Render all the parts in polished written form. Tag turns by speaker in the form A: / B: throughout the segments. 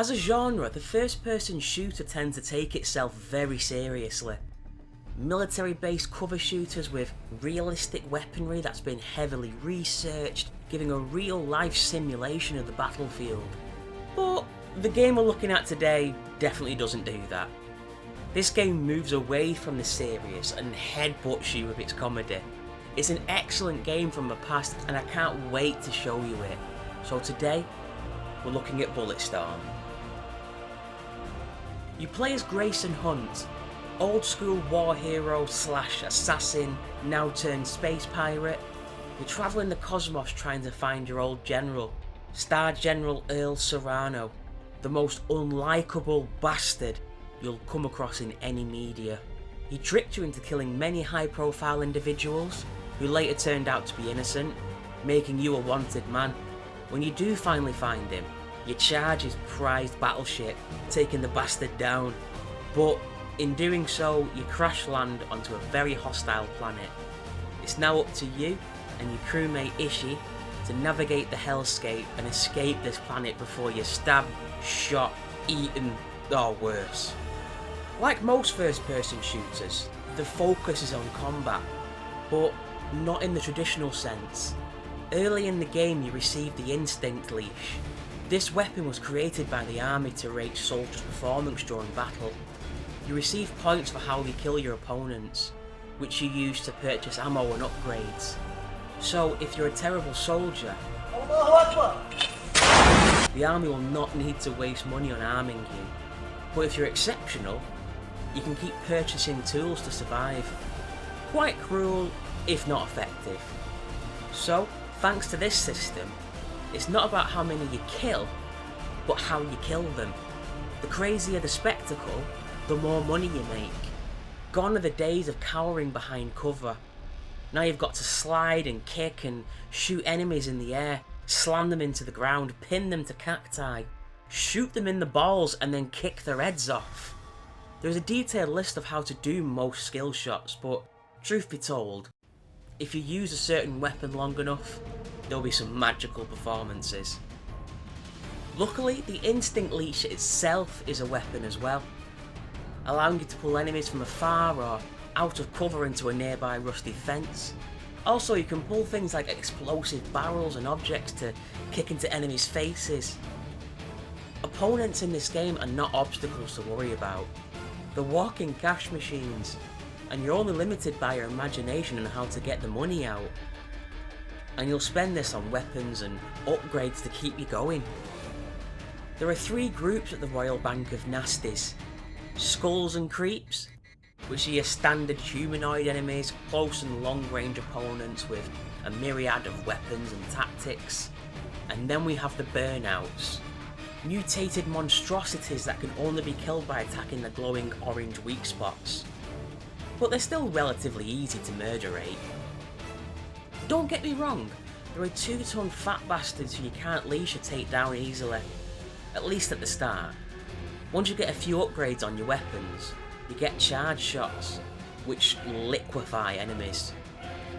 A: As a genre, the first-person shooter tends to take itself very seriously. Military-based cover shooters with realistic weaponry that's been heavily researched, giving a real-life simulation of the battlefield. But the game we're looking at today definitely doesn't do that. This game moves away from the serious and headbutts you with its comedy. It's an excellent game from the past and I can't wait to show you it. So today, we're looking at Bulletstorm. You play as Grayson Hunt, old school war hero / assassin, now turned space pirate. You're travelling the cosmos trying to find your old general, Star General Earl Serrano, the most unlikable bastard you'll come across in any media. He tricked you into killing many high profile individuals who later turned out to be innocent, making you a wanted man. When you do finally find him, you charge his prized battleship, taking the bastard down, but in doing so you crash land onto a very hostile planet. It's now up to you and your crewmate Ishii to navigate the hellscape and escape this planet before you're stabbed, shot, eaten, or worse. Like most first-person shooters, the focus is on combat, but not in the traditional sense. Early in the game you receive the Instinct Leash. This weapon was created by the army to rate soldiers' performance during battle. You receive points for how you kill your opponents, which you use to purchase ammo and upgrades. So if you're a terrible soldier, the army will not need to waste money on arming you. But if you're exceptional, you can keep purchasing tools to survive. Quite cruel, if not effective. So, thanks to this system, it's not about how many you kill, but how you kill them. The crazier the spectacle, the more money you make. Gone are the days of cowering behind cover. Now you've got to slide and kick and shoot enemies in the air, slam them into the ground, pin them to cacti, shoot them in the balls and then kick their heads off. There's a detailed list of how to do most skill shots, but truth be told, if you use a certain weapon long enough, there'll be some magical performances. Luckily, the Instinct Leash itself is a weapon as well, allowing you to pull enemies from afar or out of cover into a nearby rusty fence. Also, you can pull things like explosive barrels and objects to kick into enemies' faces. Opponents in this game are not obstacles to worry about. They're walking cash machines, and you're only limited by your imagination and how to get the money out. And you'll spend this on weapons and upgrades to keep you going. There are 3 groups at the Royal Bank of Nasties. Skulls and Creeps, which are your standard humanoid enemies, close and long range opponents with a myriad of weapons and tactics. And then we have the Burnouts, mutated monstrosities that can only be killed by attacking the glowing orange weak spots. But they're still relatively easy to murderate. Don't get me wrong, there are 2-ton fat bastards who you can't leash or take down easily, at least at the start. Once you get a few upgrades on your weapons, you get charge shots, which liquefy enemies.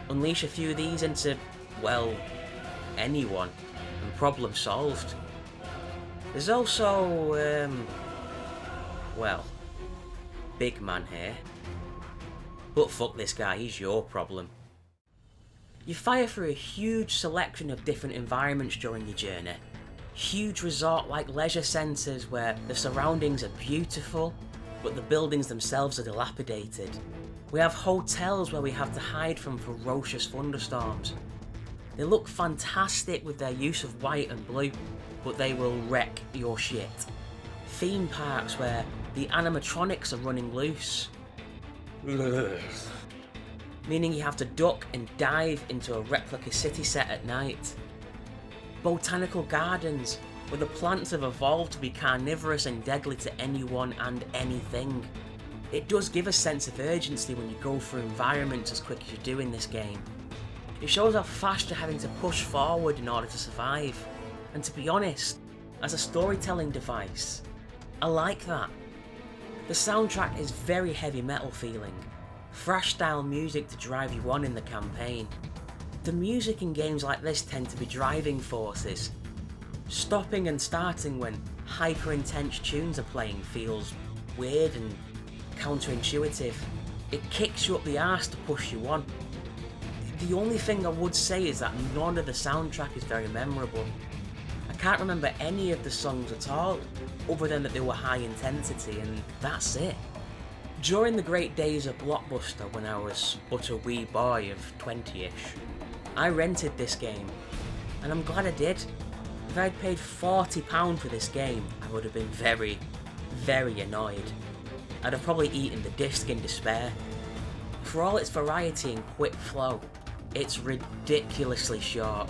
A: Unleash a few of these into, well, anyone, and problem solved. There's also, well, big man here. But fuck this guy, he's your problem. You fire through a huge selection of different environments during your journey. Huge resort-like leisure centres where the surroundings are beautiful, but the buildings themselves are dilapidated. We have hotels where we have to hide from ferocious thunderstorms. They look fantastic with their use of white and blue, but they will wreck your shit. Theme parks where the animatronics are running loose. Meaning you have to duck and dive into a replica city set at night. Botanical gardens where the plants have evolved to be carnivorous and deadly to anyone and anything. It does give a sense of urgency when you go through environments as quick as you do in this game. It shows how fast you're having to push forward in order to survive. And to be honest, as a storytelling device, I like that. The soundtrack is very heavy metal feeling, thrash style music to drive you on in the campaign. The music in games like this tend to be driving forces, stopping and starting when hyper-intense tunes are playing feels weird and counterintuitive. It kicks you up the arse to push you on. The only thing I would say is that none of the soundtrack is very memorable. I can't remember any of the songs at all, other than that they were high intensity, and that's it. During the great days of Blockbuster, when I was but a wee boy of 20-ish, I rented this game, and I'm glad I did. If I'd paid £40 for this game, I would have been very, very annoyed. I'd have probably eaten the disc in despair. For all its variety and quick flow, it's ridiculously short.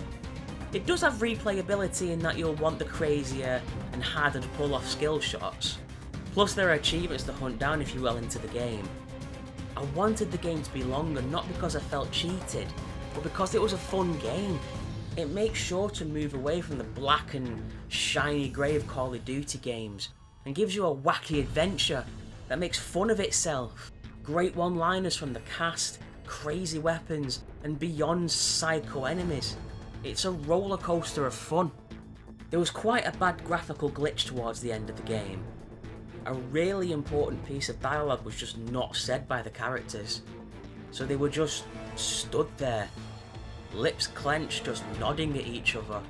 A: It does have replayability in that you'll want the crazier and harder to pull off skill shots. Plus there are achievements to hunt down if you're well into the game. I wanted the game to be longer not because I felt cheated, but because it was a fun game. It makes sure to move away from the black and shiny grey of Call of Duty games and gives you a wacky adventure that makes fun of itself. Great one-liners from the cast, crazy weapons, and beyond psycho enemies. It's a roller coaster of fun. There was quite a bad graphical glitch towards the end of the game. A really important piece of dialogue was just not said by the characters, so they were just stood there, lips clenched, just nodding at each other.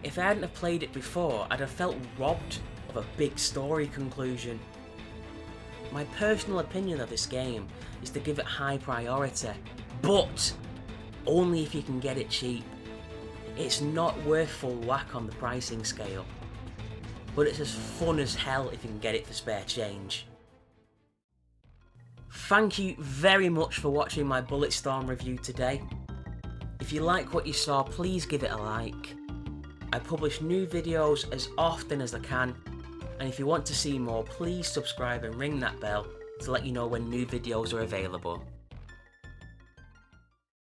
A: If I hadn't have played it before, I'd have felt robbed of a big story conclusion. My personal opinion of this game is to give it high priority, but only if you can get it cheap. It's not worth full whack on the pricing scale, but it's as fun as hell if you can get it for spare change. Thank you very much for watching my Bulletstorm review today. If you like what you saw, please give it a like. I publish new videos as often as I can, and if you want to see more, please subscribe and ring that bell to let you know when new videos are available.